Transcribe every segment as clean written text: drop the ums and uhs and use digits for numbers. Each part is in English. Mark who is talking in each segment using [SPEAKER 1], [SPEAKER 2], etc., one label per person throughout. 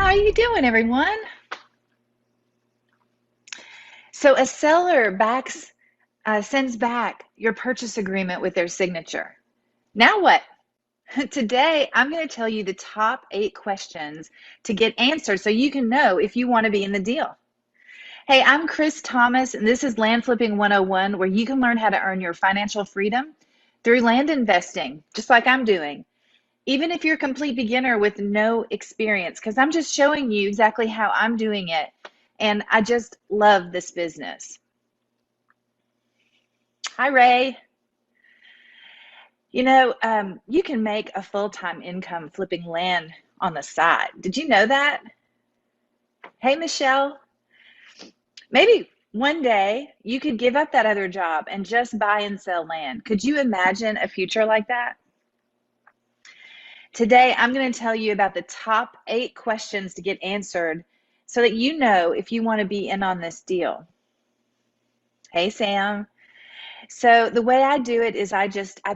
[SPEAKER 1] How you doing, everyone? So a seller sends back your purchase agreement with their signature. Now what? Today, I'm going to tell you the top 8 questions to get answered so you can know if you want to be in the deal. Hey, I'm Chris Thomas, and this is Land Flipping 101, where you can learn how to earn your financial freedom through land investing, just like I'm doing. Even if you're a complete beginner with no experience, because I'm just showing you exactly how I'm doing it. And I just love this business. Hi, Ray. You can make a full-time income flipping land on the side. Did you know that? Hey, Michelle. Maybe one day you could give up that other job and just buy and sell land. Could you imagine a future like that? Today, I'm going to tell you about the top 8 questions to get answered so that you know if you want to be in on this deal. Hey, Sam. So the way I do it is I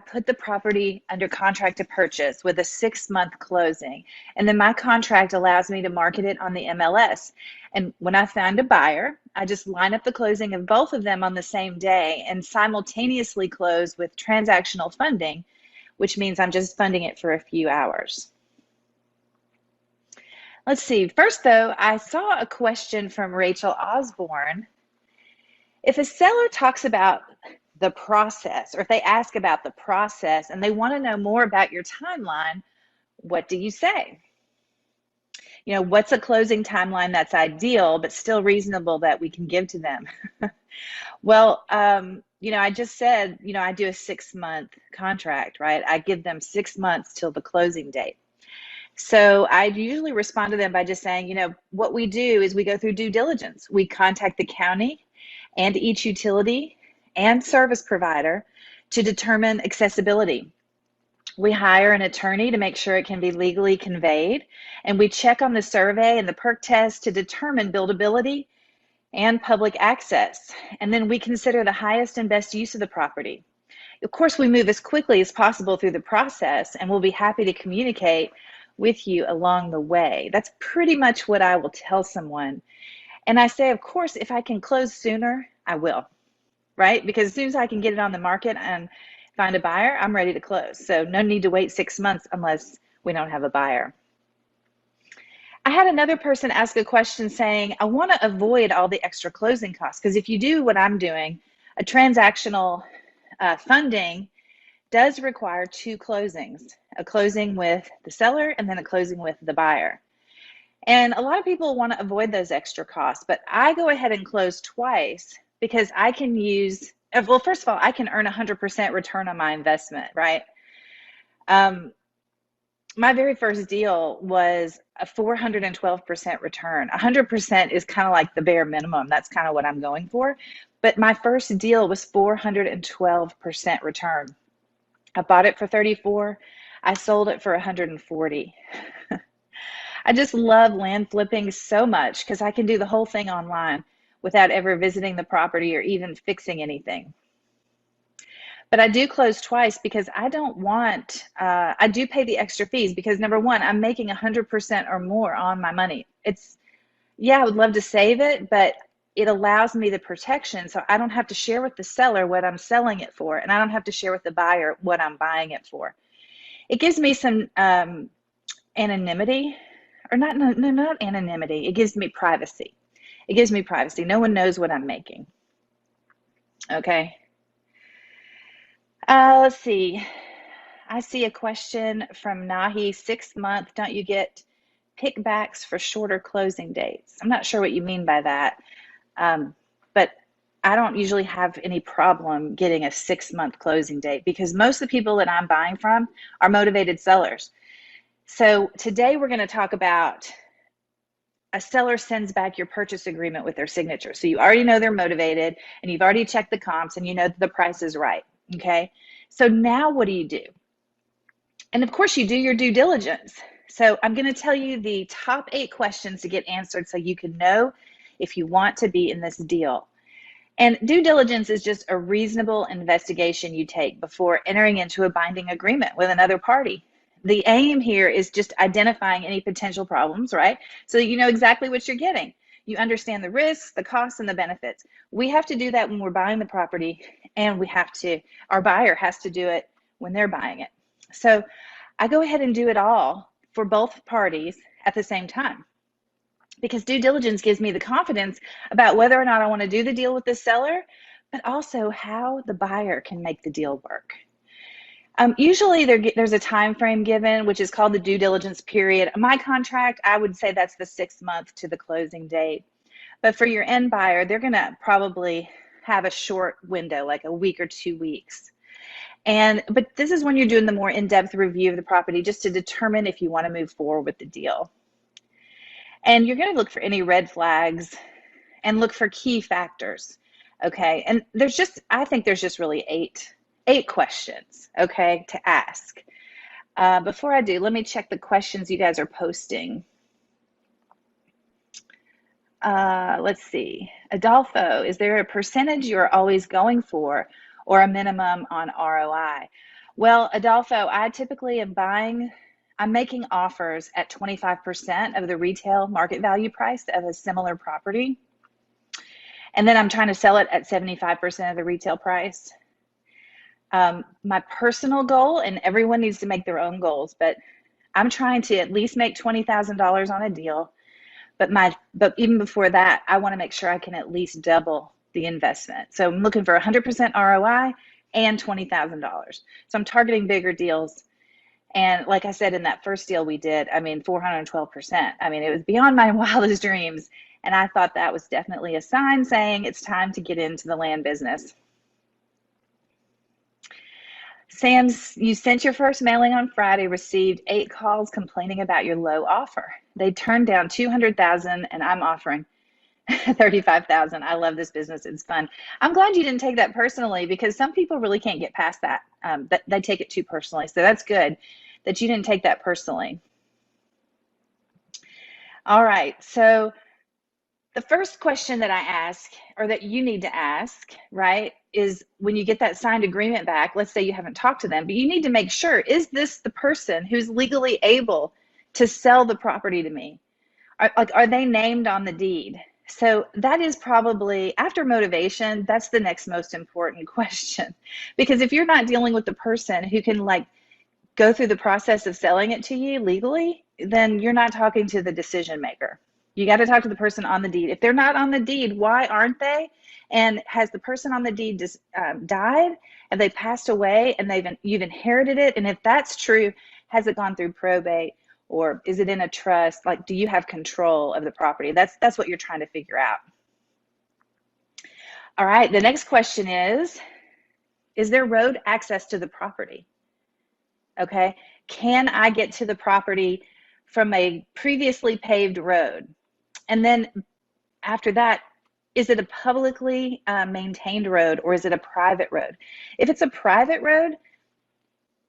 [SPEAKER 1] put the property under contract to purchase with a 6-month closing. And then my contract allows me to market it on the MLS. And when I find a buyer, I just line up the closing of both of them on the same day and simultaneously close with transactional funding, which means I'm just funding it for a few hours. Let's see. First, though, I saw a question from Rachel Osborne. If a seller talks about the process, or if they ask about the process and they want to know more about your timeline, what do you say? What's a closing timeline that's ideal but still reasonable that we can give to them? Well, I just said, I do a 6-month contract, right? I give them 6 months till the closing date. So I usually respond to them by just saying, what we do is we go through due diligence. We contact the county and each utility and service provider to determine accessibility. We hire an attorney to make sure it can be legally conveyed, and we check on the survey and the perk test to determine buildability and public access. And then we consider the highest and best use of the property. Of course, we move as quickly as possible through the process, and we'll be happy to communicate with you along the way. That's pretty much what I will tell someone. And I say, of course, if I can close sooner, I will, right? Because as soon as I can get it on the market and find a buyer, I'm ready to close. So no need to wait 6 months unless we don't have a buyer. I had another person ask a question saying, I want to avoid all the extra closing costs, because if you do what I'm doing, a transactional funding does require 2 closings, a closing with the seller and then a closing with the buyer. And a lot of people want to avoid those extra costs, but I go ahead and close twice because I can use, well, first of all, I can earn 100% return on my investment, right? My very first deal was a 412% return. 100% is kind of like the bare minimum. That's kind of what I'm going for. But my first deal was 412% return. I bought it for 34. I sold it for 140. I just love land flipping so much because I can do the whole thing online without ever visiting the property or even fixing anything. But I do close twice because I don't want, I do pay the extra fees because number one, I'm making 100% or more on my money. Yeah, I would love to save it, but it allows me the protection so I don't have to share with the seller what I'm selling it for, and I don't have to share with the buyer what I'm buying it for. It gives me some anonymity, or not anonymity, it gives me privacy. It gives me privacy. No one knows what I'm making. Okay. Let's see. I see a question from Nahi, 6 month, don't you get pickbacks for shorter closing dates? I'm not sure what you mean by that, but I don't usually have any problem getting a 6-month closing date because most of the people that I'm buying from are motivated sellers. So today we're going to talk about a seller sends back your purchase agreement with their signature. So you already know they're motivated and you've already checked the comps and you know that the price is right. Okay. So now what do you do? And of course you do your due diligence. So I'm going to tell you the top 8 questions to get answered so you can know if you want to be in this deal. And due diligence is just a reasonable investigation you take before entering into a binding agreement with another party. the aim here is just identifying any potential problems, right? So that you know exactly what you're getting. You understand the risks, the costs, and the benefits. We have to do that when we're buying the property, and our buyer has to do it when they're buying it. So I go ahead and do it all for both parties at the same time, because due diligence gives me the confidence about whether or not I want to do the deal with the seller, but also how the buyer can make the deal work. Usually there's a time frame given, which is called the due diligence period. My contract, I would say that's the 6 month to the closing date. But for your end buyer, they're going to probably have a short window, like a week or 2 weeks. But this is when you're doing the more in-depth review of the property, just to determine if you want to move forward with the deal. And you're going to look for any red flags and look for key factors. Okay. And I think there's just really eight questions, okay, to ask. Before I do, let me check the questions you guys are posting. Let's see. Adolfo, is there a percentage you're always going for, or a minimum on ROI? Well, Adolfo, I typically I'm making offers at 25% of the retail market value price of a similar property. And then I'm trying to sell it at 75% of the retail price. My personal goal, and everyone needs to make their own goals, but I'm trying to at least make $20,000 on a deal. But even before that, I want to make sure I can at least double the investment. So I'm looking for 100% ROI and $20,000. So I'm targeting bigger deals. And like I said, in that first deal we did, 412%. It was beyond my wildest dreams. And I thought that was definitely a sign saying it's time to get into the land business. Sam, you sent your first mailing on Friday, received 8 calls complaining about your low offer. They turned down $200,000 and I'm offering $35,000. I love this business. It's fun. I'm glad you didn't take that personally, because some people really can't get past that. They take it too personally. So that's good that you didn't take that personally. All right. So the first question that I ask, or that you need to ask, right, is when you get that signed agreement back, let's say you haven't talked to them, but you need to make sure, is this the person who's legally able to sell the property to me? Are they named on the deed? So that is probably, after motivation, that's the next most important question. Because if you're not dealing with the person who can go through the process of selling it to you legally, then you're not talking to the decision maker. You got to talk to the person on the deed. If they're not on the deed, why aren't they? And has the person on the deed just died? Have they passed away and you've inherited it? And if that's true, has it gone through probate, or is it in a trust? Do you have control of the property? That's what you're trying to figure out. All right, the next question is there road access to the property? Okay, can I get to the property from a previously paved road? And then after that, is it a publicly maintained road, or is it a private road? If it's a private road,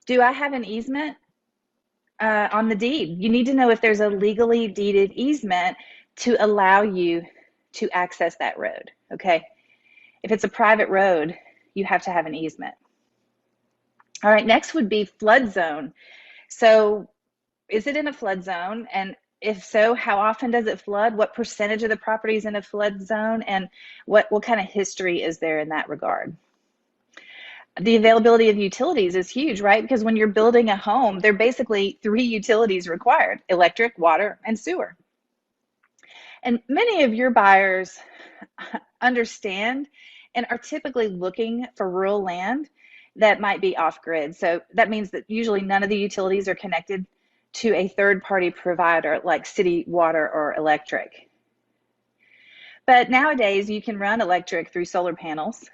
[SPEAKER 1] do I have an easement on the deed? You need to know if there's a legally deeded easement to allow you to access that road, okay? If it's a private road, you have to have an easement. All right, next would be flood zone. So is it in a flood zone? And if so, how often does it flood? What percentage of the property is in a flood zone? And what kind of history is there in that regard? The availability of utilities is huge, right? Because when you're building a home, there are basically 3 utilities required: electric, water, and sewer. And many of your buyers understand and are typically looking for rural land that might be off-grid. So that means that usually none of the utilities are connected to a third-party provider like city water or electric. But nowadays, you can run electric through solar panels,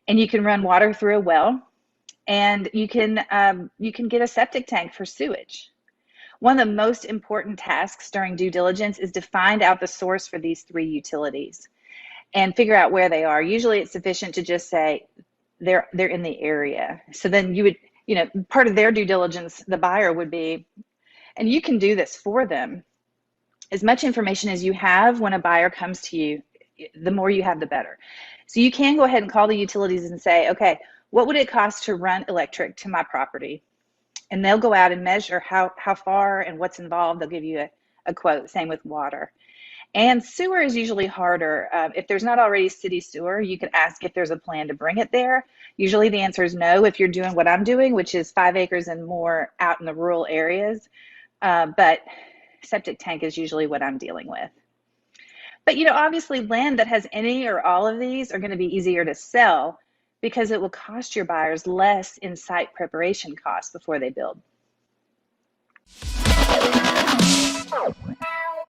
[SPEAKER 1] and you can run water through a well, and you can get a septic tank for sewage. One of the most important tasks during due diligence is to find out the source for these 3 utilities and figure out where they are. Usually it's sufficient to just say they're in the area. So then you would, part of their due diligence, the buyer would be, and you can do this for them, as much information as you have when a buyer comes to you, the more you have, the better. So you can go ahead and call the utilities and say, okay, what would it cost to run electric to my property? And they'll go out and measure how far and what's involved. They'll give you a quote. Same with water. And sewer is usually harder. If there's not already city sewer, you can ask if there's a plan to bring it there. Usually the answer is no if you're doing what I'm doing, which is 5 acres and more out in the rural areas. But septic tank is usually what I'm dealing with. But obviously land that has any or all of these are going to be easier to sell because it will cost your buyers less in site preparation costs before they build.